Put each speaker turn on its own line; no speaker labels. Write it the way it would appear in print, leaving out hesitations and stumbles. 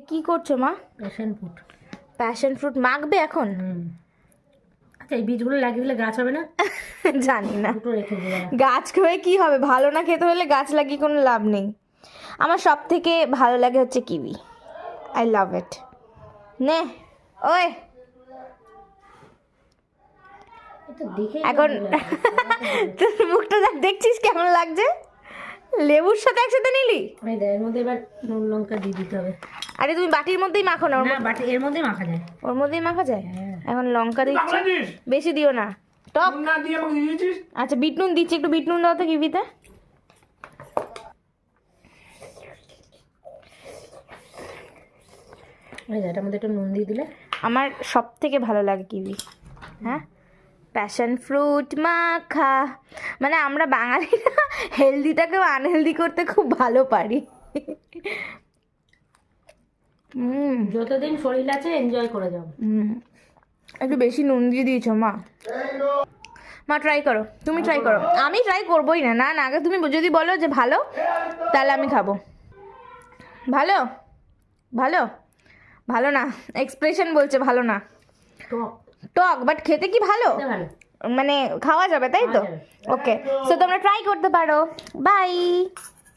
কি করছো মা?
Passion fruit.
প্যাশন ফ্রুট মাখবে এখন?
আচ্ছা, এই বীজগুলো লাগিয়ে দিলে গাছ হবে না?
জানি না,
দুটো রেখে দিলাম।
গাছ হয়ে কি হবে? ভালো না খেতে হলে গাছ লাগিয়ে কোনো লাভ নেই। আমার সব থেকে ভালো লাগে হচ্ছে কিউই। আই লাভ ইট। নে ওই
এটা দেখে
এখন তোর মুখটা দেখছিস কেমন লাগছে? লেবুর সাথে একসাথে নিলি?
এর মধ্যে এবার নুন লঙ্কা দিয়ে দিতে হবে।
আরে তুমি বাটির মধ্যেই মাখো না,
না, বাটি এর মধ্যেই মাখা যায়।
ওর মধ্যেই মাখা যায়।
হ্যাঁ।
এখন লঙ্কা দিচ্ছি, বেশি দিও না, টক। আচ্ছা বিট নুন দিচ্ছি, একটু বিট নুন দাও তো কিউইতে।
এটার মধ্যে একটু নুন দিয়ে দিলে।
আমার সব থেকে ভালো লাগে কিউই। হ্যাঁ, প্যাশন ফ্রুট মাখা, মানে আমরা বাঙালিরা হেলদিটাকেও আনহেলদি করতে খুব ভালো পারি।
যতদিন শরীর আছে এনজয় করে যাও।
একটু বেশি নুন দিয়ে দিয়েছো মা। মা ট্রাই করো, তুমি ট্রাই করো। আমি ট্রাই করবোই না, না না, আগে তুমি যদি বলো যে ভালো তাহলে আমি খাবো। ভালো? ভালো? ভালো না, এক্সপ্রেশন বলছে ভালো না।
টক
টক, বাট খেতে কি ভালো?
ভালো।
মানে খাওয়া যাবে তাই তো?
খাওয়া যাবে।
ওকে, সো তোমরা ট্রাই করতে পারো। বাই।